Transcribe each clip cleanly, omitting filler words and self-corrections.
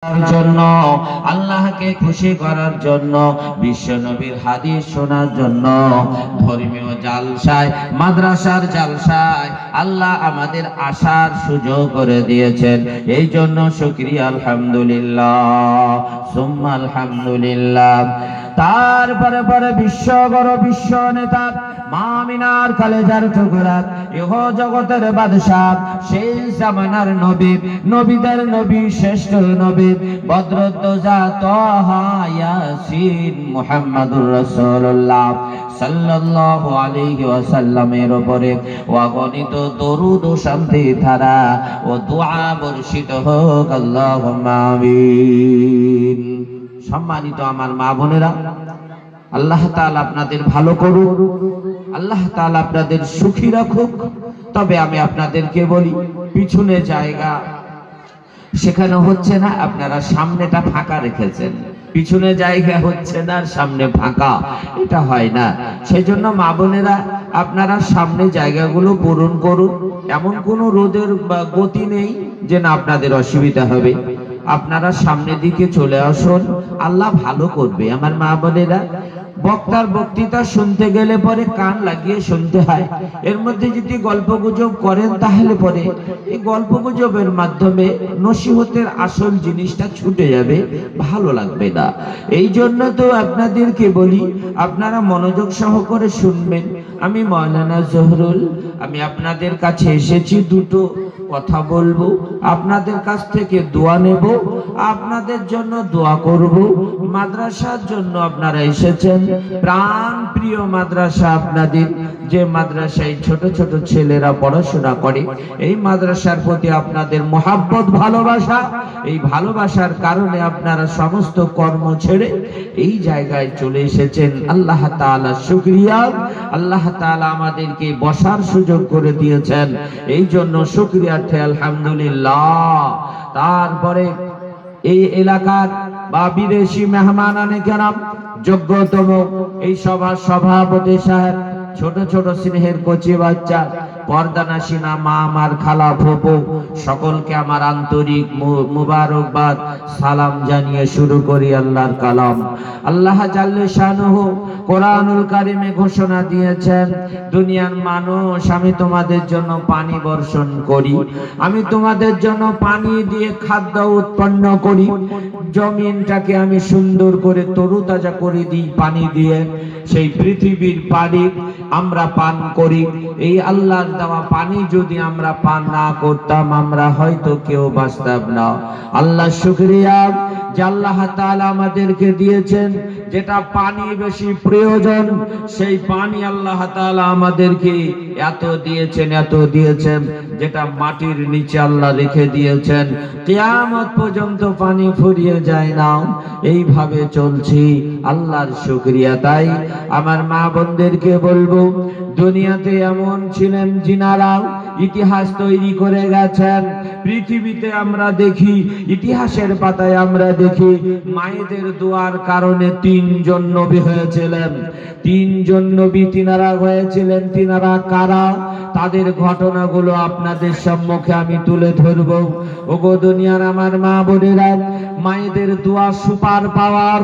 জন্য, আল্লাহকে খুশি করার জন্য, বিশ্ব নবীর হাদিস শোনার জন্য, ধর্মীয় জালসায়, মাদ্রাসার জালসায় আল্লাহ আমাদের আসার সুযোগ করে দিয়েছেন। এই জন্য শুকরিয়া আলহামদুলিল্লাহ, সুম্মা আলহামদুলিল্লাহ। তারপরে পরে বিশ্ব নেতা মা আমিনার কলেজার টুকরা, ইহ জগতের বাদশাহ, সেই জামানার নবী, নবীদের নবী, শ্রেষ্ঠ নবী, বদরুদ্দোজা তাহা ইয়াসিন মুহাম্মাদুর রাসূলুল্লাহ সাল্লাল্লাহু আলাইহি ওয়াসাল্লামের উপরে অগণিত দরুদ ও শান্তি ধারা ও দোয়া বর্ষিত হোক, আল্লাহুম্মা আমিন। সম্মানিত আমার মা বোনেরা, আল্লাহ তাআলা আপনাদের ভালো করুক, আল্লাহ তাআলা আপনাদের সুখী রাখুক। তবে আমি আপনাদেরকে বলি, পিছনে জায়গা সেখানে হচ্ছে না, আপনারা সামনেটা ফাঁকা রেখেছেন। পিছনে জায়গা হচ্ছে না, সামনে ফাঁকা, এটা হয় না। সেই জন্য মা বোনেরা, আপনারা সামনে জায়গাগুলো পূরণ করুন। এমন কোনো রোদের গতি নেই যে না আপনাদের অসুবিধা হবে। আপনারা সামনের দিকে চলে আসুন, আল্লাহ ভালো করবে। আমার মা বোনেরা, বক্তার বক্তৃতা শুনতে গেলে পরে কান লাগিয়ে শুনতে হয়। এর মধ্যে যদি গল্প গুজব করেন তাহলে পরে এই গল্প গুজবের মাধ্যমে নসিহতের আসল জিনিসটা ছুটে যাবে, ভালো লাগবে না। এই জন্য তো আপনাদেরকে বলি, আপনারা মনোযোগ সহকারে শুনবেন। আমি মাওলানা জহুরুল, আমি আপনাদের কাছে এসেছি দুটো কথা বলবো, আপনাদের কাছ থেকে দোয়া নেব, আপনাদের জন্য দোয়া করব। মাদ্রাসার জন্য আপনারা এসেছেন, প্রাণ প্রিয় মাদ্রাসা আপনাদের, যে মাদ্রাসায় ছোট ছোট ছেলেরা পড়াশোনা করে। এই মাদ্রাসার প্রতি আপনাদের মহাব্বত, ভালোবাসা, এই ভালোবাসার কারণে আপনারা সমস্ত কর্ম ছেড়ে এই জায়গায় চলে এসেছেন। আল্লাহ তাআলা শুকরিয়া, আল্লাহ তাআলা আমাদেরকে বসার সুযোগ করে দিয়েছেন, এই জন্য শুকরিয়ার্থে আলহামদুলিল্লাহ। তারপরে এই এলাকার বা বিদেশি মেহমানানে কেরাম, যোগ্যতম এই সভার সভাপতি সাহেব, ছোট ছোট স্নেহের কচি বাচ্চা, পর্দানাসিনা মা, আমার খালা, ফুপু, সকলকে আমার আন্তরিক মুবারকবাদ, সালাম জানিয়ে শুরু করি আল্লাহর কালাম। আল্লাহ জাল্লে শানুহু কোরআনুল কারিমে ঘোষণা দিয়েছেন, দুনিয়ার মানুষ, আমি তোমাদের জন্য পানি বর্ষণ করি, আমি তোমাদের জন্য পানি দিয়ে খাদ্য উৎপন্ন করি, জমিনটাকে আমি সুন্দর করে তরুতাজা করে দিই পানি দিয়ে, সেই পৃথিবীর পানি আমরা পান করি। এই আল্লাহর দেওয়া পানি যদি আমরা পান না করতাম, আমরা হয়তো কেউ বাঁচতাম না। আল্লাহ শুকরিয়া যে আল্লাহ তাআলা আমাদেরকে দিয়েছেন, যেটা পানি বেশি প্রয়োজন, সেই পানি আল্লাহ তাআলা আমাদেরকে এত দিয়েছেন, যেটা মাটির নিচে আল্লাহ রেখে দিয়েছেন, কিয়ামত পর্যন্ত পানি ফুরিয়ে যায় না। এইভাবে চলছি, আল্লাহর শুকরিয়া। তাই আমার মা বোনদেরকে বলবো, দুনিয়াতে এমন ছিলেন যিনারা ইতিহাস তৈরি করে গেছেন। পৃথিবীতে আমরা দেখি, ইতিহাসের পাতায় আমরা দেখি, মায়েদের দোয়ার কারণে 3 জন নবী হয়েছিলেন। 3 জন নবী তিনারা হয়েছিলেন। তিনারা কারা? তাদের ঘটনাগুলো আপনাদের সম্মুখে আমি তুলে ধরব। ওগো দুনিয়ার আমার মা বোনেরা, মায়েদের দোয়া সুপার পাওয়ার,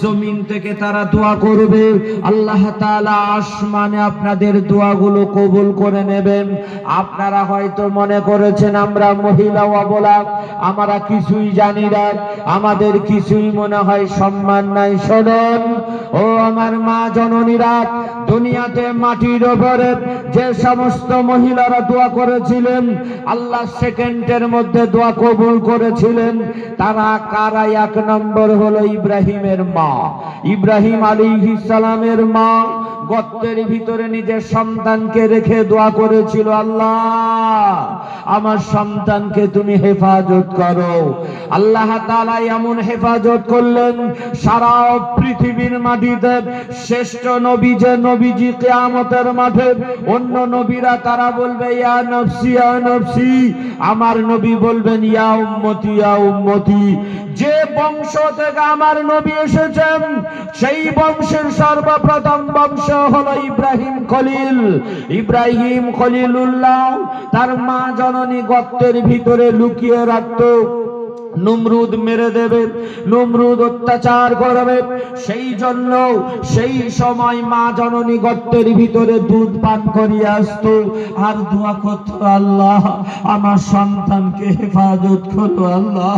জমিন থেকে তারা দোয়া করবে, আল্লাহ তাআলা আসমানে আপনাদের দোয়াগুলো কবুল করে নেবেন। আপনারা হয়তো মনে করেছেন আমরা মহিলা অবলা, আমরা কিছুই জানি না, আমাদের কিছুই মনে হয় সম্মান নাই। শোনেন ও আমার মা জননীরা, দুনিয়াতে মাটির উপরে যে সমস্ত মহিলারা দোয়া করেছিলেন, আল্লাহ সেকেন্ডের মধ্যে দোয়া কবুল করেছিলেন, তারা কারা? 1 নম্বর হলো ইব্রাহিমের মা, ইব্রাহিম আলাইহিস সালামের মা গর্তের ভিতরে নিজের সন্তানকে রেখে দোয়া করেছিল, আল্লাহ আমার সন্তানকে তুমি হেফাজত করো। আল্লাহ তাআলা এমন হেফাজত করলেন, সারা পৃথিবীর মাটিতে শ্রেষ্ঠ নবী যে নবীজি, কিয়ামতের মাঠে অন্য নবীরা তারা বলবে ইয়া নফসি ইয়া নফসি, আমার নবী বলবেন ইয়া উম্মতি ইয়া উম্মতি। যে বংশ থেকে আমার নবী এসেছেন, সেই বংশের সর্বপ্রথম বংশ হলো ইব্রাহিম খলিল। ইব্রাহিম খলিলুল্লাহ তার মা জননী গর্তের ভিতরে লুকিয়ে রাখত। নমরুদ মেরে দেবে, নমরুদ অত্যাচার করবে। সেই জন্য সেই সময় মা জননী গর্তের ভিতরে দুধ পান করিয়ে আসতো আর দোয়া করতো, আল্লাহ আমার সন্তানকে হেফাজত করো, আল্লাহ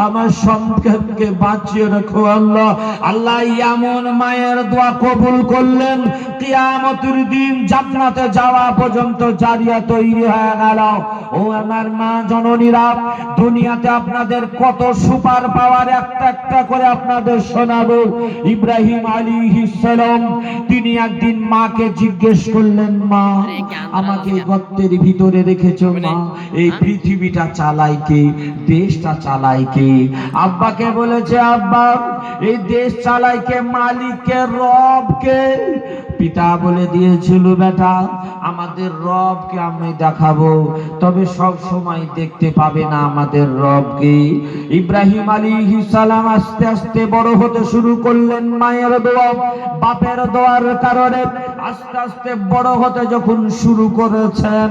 আমার সন্তানকে বাঁচিয়ে রাখো আল্লাহ। আল্লাহ এমন মায়ের দোয়া কবুল করলেন, কিয়ামতের দিন জান্নাতে যাওয়া পর্যন্ত জারিয়া তৈরি হয়ে গেল। ও আমার মা জননীরা, দুনিয়াতে আপনাদের কত সুপার পাওয়ার একটা একটা করে আপনাদের শোনাবো। ইব্রাহিম আলাইহিস সালাম তিনি একদিন মাকে জিজ্ঞেস করলেন, মা আমাকে গর্তের ভিতরে রেখেছো, মা এই পৃথিবীটা চালায় কে, দেশটা চালায় কে? আব্বাকে বলেছে, আব্বা এই দেশ চালায় কে, মালিককে, রবকে। পিতা বলে দিয়েছিল, বেটা আমাদের রবকে আমি দেখাবো, তবে সব সময় দেখতে পাবে না আমাদের রবকে। ইব্রাহিম আলাইহিস সালাম আস্তে আস্তে বড় হতে শুরু করলেন মায়ের দোয়া, বাপের দোয়ার কারণে। আস্তে আস্তে বড় হতে যখন শুরু করেছেন,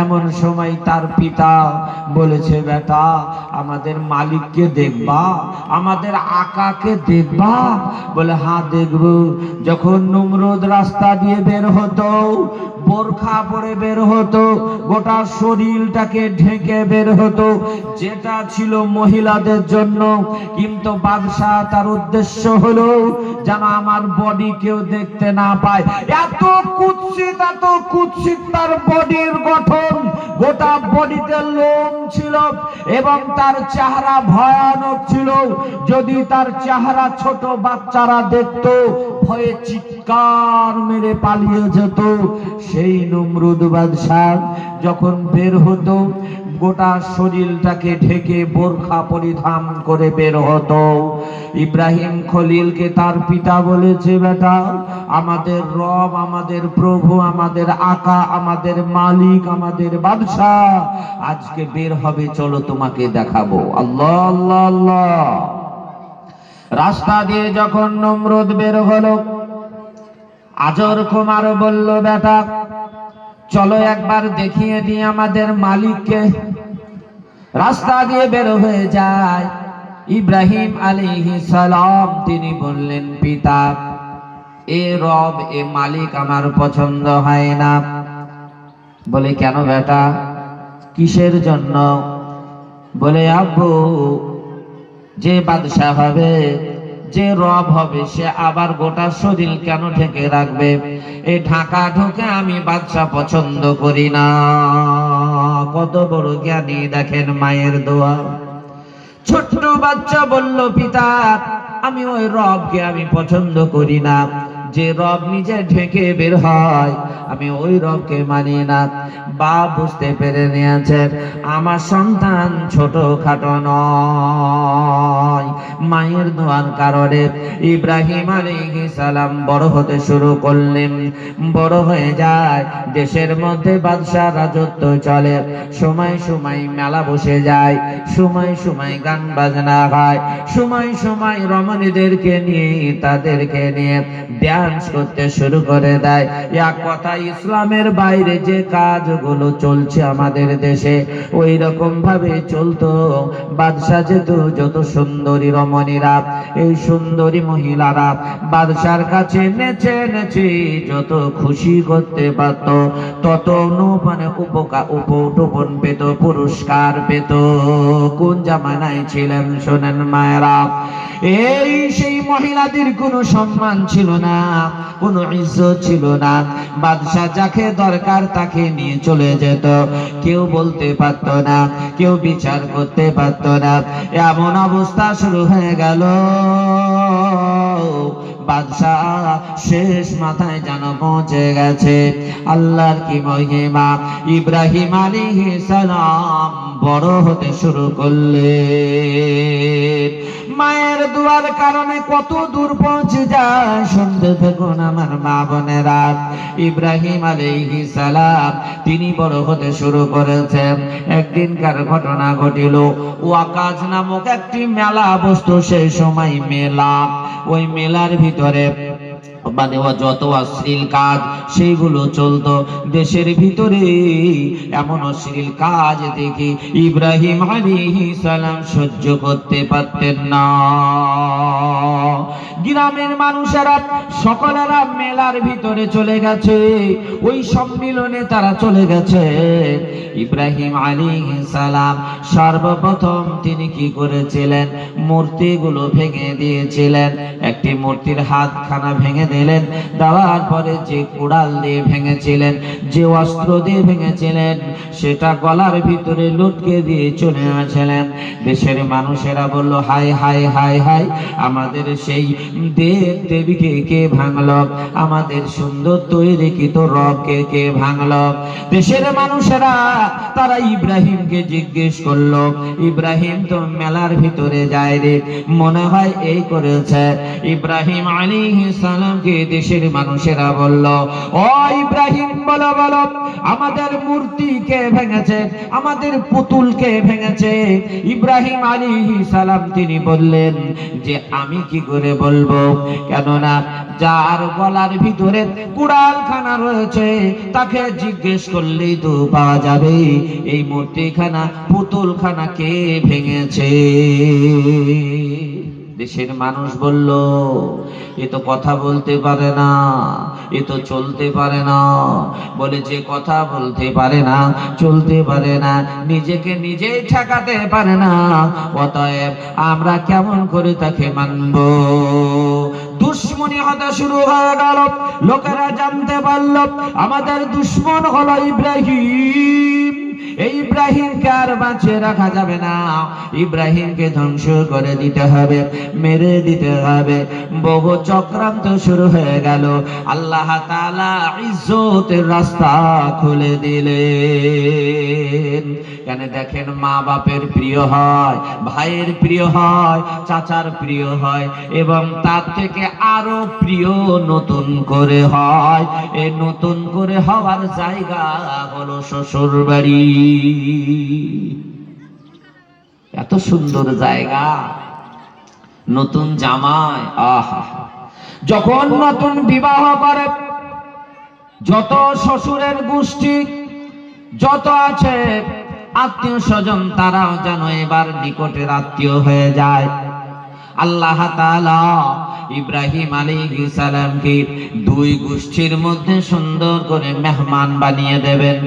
এমন সময় তার পিতা বলেছে, বেটা আমাদের মালিককে দেখবা, আমাদের আকাকে দেখবা? বলে হ্যাঁ দেখবো। যখন নমরুদ রাস্তা দিয়ে বের হতো, বোরখা পরে বের হতো, গোটা শরীরটাকে ঢেকে বের হতো, যেটা ছিল মহিলাদের জন্য। কিন্তু বাদশাহ তার উদ্দেশ্য হলো যেন আমার বডি কেউ দেখতে না পায়। এত কুৎসিত, এত কুৎসিত তার বডির গঠন, গোটা বডিতে লোম ছিল এবং তার চেহারা ভয়ানক ছিল। যদি তার চেহারা ছোট বাচ্চারা দেখতো, ভয়ে চিৎকার মেরে পালিয়ে যেত। সেই নমরুদ বাদশাহ যখন বের হতো, গোটা শরীরটাকে ঢেকে বোরখা পরিধান করে বের হতো। ইব্রাহিম খলিলকে তার পিতা বলেছে, বেটা আমাদের রব, আমাদের প্রভু, আমাদের আকা, আমাদের মালিক, আমাদের বাদশাহ আজকে বের হবে, চলো তোমাকে দেখাবো। আল্লাহ আল্লাহ আল্লাহ। রাস্তা দিয়ে যখন নমরুদ বের হলো, আজর কুমার বলল, বেটা চলো একবার দেখিয়ে দিই আমাদের মালিককে। রাস্তা দিয়ে বের হয়ে যায়। ইব্রাহিম আলাইহিস সালাম তিনি বললেন, পিতা এ রব, এ মালিক আমার পছন্দ হয় না। বলে কেন বেটা, কিসের জন্য? বলে আব্বু যে বাদশাহ হবে, যে রব হবে, সে আবার গোটা শরীর কেন ঢেকে রাখবে? এই ঢাকা ঢুকে আমি বাদশাহ পছন্দ করি না। কত বড় জ্ঞানী দেখেন মায়ের দোয়া। ছোট্ট বাচ্চা বলল, পিতা আমি ওই রবকে আমি পছন্দ করি না, যে রব নিজে ঢেকে বের হয় আমি ওই রবকে মানি না। বাপ বুঝতে পেরে নিয়েছেন আমার সন্তান ছোট খাটো নয়। মায়ের দোয়ার কারণে ইব্রাহিম আলাইহিস সালাম বড় হতে শুরু করলেন। বড় হয়ে যায়, দেশের মধ্যে বাদশাহ রাজত্ব চলে। সময় সময় মেলা বসে যায়, সময় সময় গান বাজনা হয়, সময় সময় রমণীদেরকে নিয়ে, তাদেরকে নিয়ে ডান্স করতে শুরু করে দেয়। এক কথা, ইসলামের বাইরে যে কাজগুলো চলছে আমাদের দেশে, ওই রকম ভাবে চলতো। বাদশাহ যত সুন্দরী রমণীরা, এই সুন্দরী মহিলারা বাদশার কাছে নেচে নেচে যত খুশি করতে পারত, তত মানে উপটোপন পেত, পুরস্কার পেত। কোন জামানায় ছিলেন শোনেন মায়েরা, এই সেই মহিলাদের কোনো সম্মান ছিল না, কোনো ইজ্জত ছিল না। বাদশাহ যাকে দরকার তাকে নিয়ে চলে যেত, কেউ বলতে পারত না, কেউ বিচার করতে পারত না। এমন অবস্থা শুরু হয়ে গেল, বাদশাহ শেষ মাথায় যেন পৌঁছে গেছে। আল্লাহর কি মহিমা! ইব্রাহিম আলাইহিস সালাম বড় হতে শুরু করলেন। মায়ের দোয়ার কারণে কত দূর পৌঁছে যায় শুনতে থাকুন আমার মা বোনেরা। ইব্রাহিম আলাইহিস সালাম তিনি বড় হতে শুরু করেছেন। একদিনকার ঘটনা ঘটিল, ওয়াকাজ নামক একটি মেলা বসতো। সেই সময় মেলা, ওই মেলার ভিতরে মানে যত অশ্লীল কাজ সেইগুলো চলতো দেশের ভিতরে। এমন অশ্লীল কাজ দেখে ইব্রাহিম আলাইহিস সালাম সহ্য করতে পারতেন না। গ্রামের মানুষেরা সকলেরা মেলার ভিতরে চলে গেছে, ওই সম্মিলনে তারা চলে গেছে। ইব্রাহিম আলাইহিস সালাম সর্বপ্রথম তিনি কি করেছিলেন, মূর্তিগুলো ভেঙে দিয়েছিলেন। একটি মূর্তির হাতখানা ভেঙে দিলেন, দেওয়ার পরে যে কুড়াল দিয়ে ভেঙেছিলেন, যে অস্ত্র দিয়ে ভেঙেছিলেন, সেটা গলার ভিতরে লটকে দিয়ে চলে আসলেন। দেশের মানুষেরা বলল, হায় হায় হায় হায়, আমাদের সেই দেব দেবীকে কে ভাঙলো, আমাদের সুন্দর তৈরিকৃত রবকে কে ভাঙলো। দেশের মানুষেরা তারা ইব্রাহিমকে জিজ্ঞেস করলো, ইব্রাহিম তো মেলার ভিতরে যায় রে, মনে হয় এই করেছে। ইব্রাহিম আলাইহিস সালামকে দেশের মানুষেরা বলল, ও ইব্রাহিম, বলো বলো, আমাদের মূর্তি কে ভেঙেছে, আমাদের পুতুল কে ভেঙেছে? ইব্রাহিম আলাইহিস সালাম তিনি বললেন যে আমি কি করে বলবো, কেননা যার গলার ভিতরে কুড়ালখানা রয়েছে তাকে জিজ্ঞেস করলেই তো পাওয়া যাবে এই মূর্তিখানা পুতুলখানা কে ভেঙেছে। দেশের মানুষ বলল, এ তো কথা বলতে পারে না, এ তো চলতে পারে না। বলে, যে কথা বলতে পারে না, চলতে পারে না, নিজেকে নিজেই ঠেকাতে পারে না, অতএব আমরা কেমন করে তাকে মানব? দুশ্মনী হতে শুরু হয়ে গেল। লোকেরা জানতে পারল আমাদের দুশ্মন হলো ইব্রাহিম। এই ইব্রাহিমকে আর বাঁচিয়ে রাখা যাবে না, ইব্রাহিমকে ধ্বংস করে দিতে হবে, মেরে দিতে হবে। বহু চক্রান্ত শুরু হয়ে গেল। আল্লাহ তাআলা ইজ্জতের রাস্তা খুলে দিলেন। কেন দেখেন, মা বাপের প্রিয় হয়, ভাইয়ের প্রিয় হয়, চাচার প্রিয় হয়, এবং তার থেকে আরো প্রিয় নতুন করে হয়। এই নতুন করে হওয়ার জায়গা হলো শ্বশুর বাড়ি। এত সুন্দর জায়গা, নতুন জামাই, আহা, যখন নতুন বিবাহ করে, যত শ্বশুরের গোষ্ঠী যত আছে আত্মীয় স্বজন, তারাও যেন এবার নিকটের আত্মীয় হয়ে যায়। আল্লাহ তাআলা ইব্রাহিম আলাইহিস সালামকে দুই গোষ্ঠীর মধ্যে সুন্দর করে মেহমান বানিয়ে দেবেন।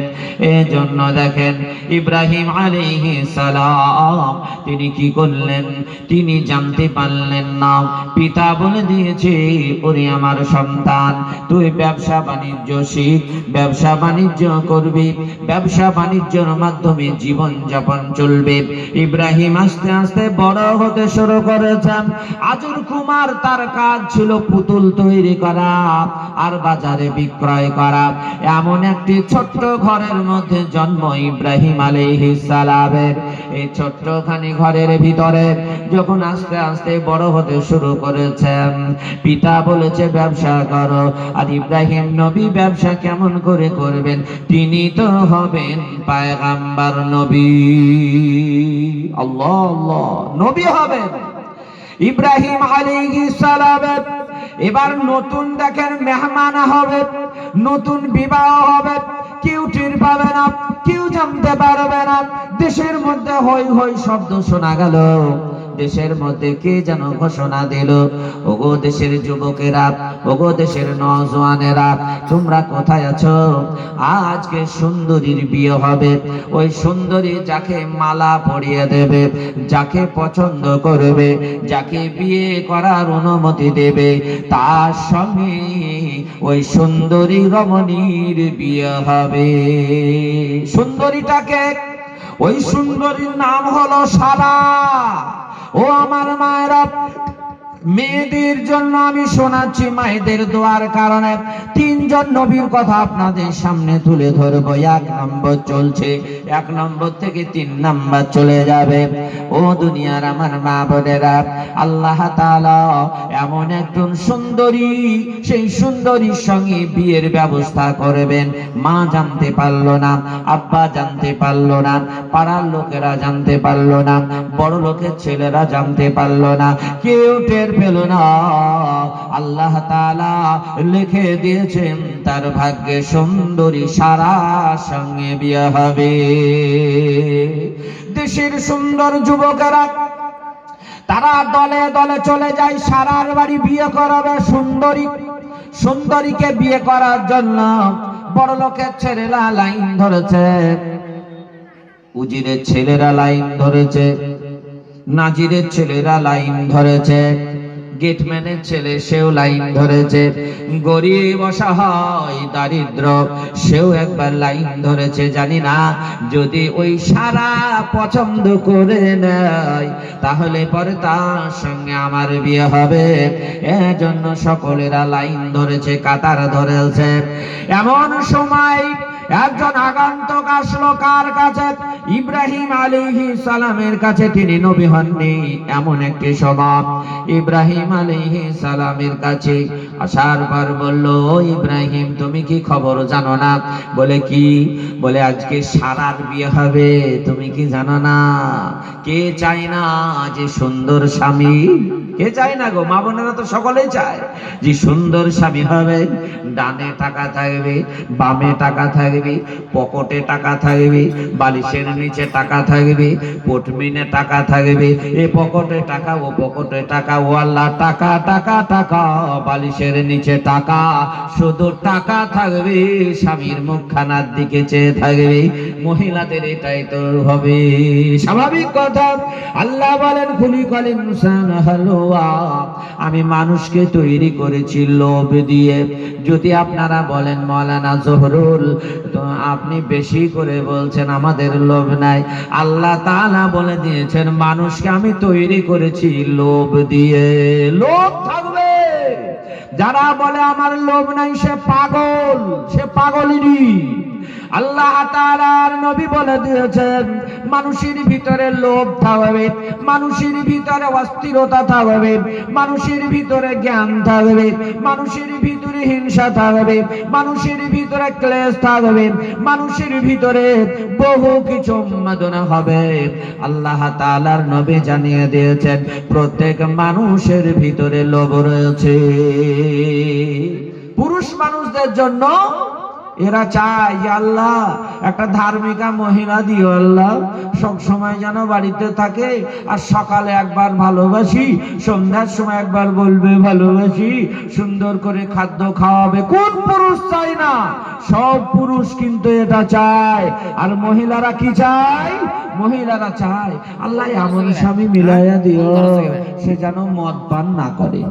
এজন্য দেখেন ইব্রাহিম আলাইহিস সালাম তিনি কি করলেন, তিনি জানতে পারলেন না। পিতা বলে দিয়েছে, ওরে আমার সন্তান, তুই ব্যবসা বাণিজ্য শিখ, ব্যবসা বাণিজ্য করবি, ব্যবসা বাণিজ্যের মাধ্যমে জীবন যাপন চলবে। ইব্রাহিম আস্তে আস্তে বড় হতে শুরু করেছেন। আজুর কুমার তার কাজ ছিল পুতুল তৈরি করা আর বাজারে বিক্রয় করা। এমন একটি ছোট্ট ঘরের মধ্যে জন্ম ইব্রাহিম আলাইহিস সালামের। এই ছোট্টখানি ঘরের ভিতরে যখন আস্তে আস্তে বড় হতে শুরু করেছেন, পিতা বলেছে ব্যবসা করো। আর ইব্রাহিম নবী ব্যবসা কেমন করে করবেন? তিনি তো হবেন পয়গম্বর নবী। আল্লাহ আল্লাহ, নবী হবেন ইব্রাহিম আলাইহিস সালাম। এবার নতুন দেখেন মেহমান হবে, নতুন বিবাহ হবে, কেউ টের পাবে না, কেউ জানতে পারবে না। দেশের মধ্যে হই হই শব্দ শোনা গেল। দেশের মধ্যে কে যেন ঘোষণা দিল, ওগো দেশের যুবকেরা, ওগো দেশের নওজওয়ানেরা, তোমরা কোথায় আছো? আজকে সুন্দরীর বিয়ে হবে। ওই সুন্দরী যাকে মালা পরিয়ে দেবে, যাকে পছন্দ করবে, যাকে বিয়ে করার অনুমতি দেবে, তার সঙ্গে ওই সুন্দরী রমণীর বিয়ে হবে। সুন্দরীটাকে, ওই সুন্দরীর নাম হলো সারা। ও আমার মায়েরা, মেয়েদের জন্য আমি শোনাচ্ছি মায়েদের দোয়ার কারণে তিনজন নবীর কথা আপনাদের সামনে তুলে ধরবো। 1 নম্বর চলছে, 1 নম্বর থেকে 3 নম্বর চলে যাবে। ও দুনিয়ার আমার মা বোনেরা, আল্লাহ তাআলা এমন একজন সুন্দরী, সেই সুন্দরীর সঙ্গে বিয়ের ব্যবস্থা করবেন। মা জানতে পারলো না, আব্বা জানতে পারলো না, পাড়ার লোকেরা জানতে পারলো না, বড় লোকের ছেলেরা জানতে পারলো না, কেউ টের টের পেল না, আল্লাহ তাআলা লিখে দিয়েছেন তার ভাগ্যে সুন্দরী সারার সঙ্গে বিয়ে হবে। দেশের সুন্দর যুবকেরা তারা দলে দলে চলে যায় সারার বাড়ি বিয়ে করাবে সুন্দরীকে বিয়ে করার জন্য। বড় লোকের ছেলেরা লাইন ধরেছে, উজিরের ছেলেরা লাইন ধরেছে, নাজিরের ছেলেরা লাইন ধরেছে, গেটম্যানের ছেলে সেও লাইন ধরেছে, গরিব অসহায় দারিদ্র সেও একবার লাইন ধরেছে। জানি না যদি ওই সারা পছন্দ করে নেয় তাহলে পরে তার সঙ্গে আমার বিয়ে হবে। এজন্য সকলেরা লাইন ধরেছে, কাতার ধরেছে। এমন সময় একজন আগন্তুক আসলো কার কাছে? ইব্রাহিম আলাইহিস সালামের কাছে। তিনি নবী হননি, এমন একটি স্বভাব। ইব্রাহিম আলাইহিস সালামের কাছে আসার পর বলল, ও ইব্রাহিম, তুমি কি খবর জানো না? বলে কি? বলে আজকে সারার বিয়ে হবে, তুমি কি জানো না? কে চায় না যে সুন্দর স্বামী? কে চায় না গো? মা বোনেরা তো সকলেই চায় যে সুন্দর স্বামী হবে। ডানে টাকা থাকবে, বামে টাকা থাকবে, পকেটে টাকা থাকবে, বালিশের নিচে টাকা থাকবে, পটমিনে টাকা থাকবে, এ পকেটে টাকা, ও পকেটে টাকা, ও আল্লাহ টাকা টাকা টাকা, বালিশের নিচে টাকা, শুধু টাকা থাকবে, স্বামীর মুখখানার দিকে চেয়ে থাকবে। মহিলাদের এটাই তো হবে স্বাভাবিক কথা। আল্লাহ বলেন, খুলিকাল ইনসান হালুয়া, আমি মানুষকে তৈরি করেছি লোভ দিয়ে। যদি আপনারা বলেন মাওলানা জহুরুল তো আপনি বেশি করে বলছেন, আমাদের লোভ নাই। আল্লাহ তাআলা বলে দিয়েছেন মানুষকে আমি তৈরি করেছি লোভ দিয়ে। লোভ থাকবে। যারা বলে আমার লোভ নাই সে পাগল, সে পাগলিনী। আল্লাহ তাআলার নবী বলে দিয়েছেন মানুষের ভিতরে লোভ থাকবে, মানুষের ভিতরে অস্থিরতা থাকবে, মানুষের ভিতরে জ্ঞান থাকবে, মানুষের ভিতরে হিংসা থাকবে, মানুষের ভিতরে ক্লেশ থাকবে, মানুষের ভিতরে বহু কিছু উন্মাদনা হবে। আল্লাহ তাআলার নবী জানিয়ে দিয়েছেন প্রত্যেক মানুষের ভিতরে লোভ রয়েছে। পুরুষ মানুষদের জন্য এরা চায় আল্লাহ একটা ধার্মিকা মহিলা দিও, আল্লাহ সব সময় যেন বাড়িতে থাকে, আর সকালে একবার ভালোবাসি, সন্ধ্যার সময় একবার বলবে ভালোবাসি, সুন্দর করে খাদ্য খাওয়াবে। কোন পুরুষ চায় না? সব পুরুষ কিন্তু এটা চায়। আর মহিলারা কি চায়? মহিলারা চায় আল্লাহ এমন স্বামী মিলাইয়া দিও সে যেন মদ পান না করে।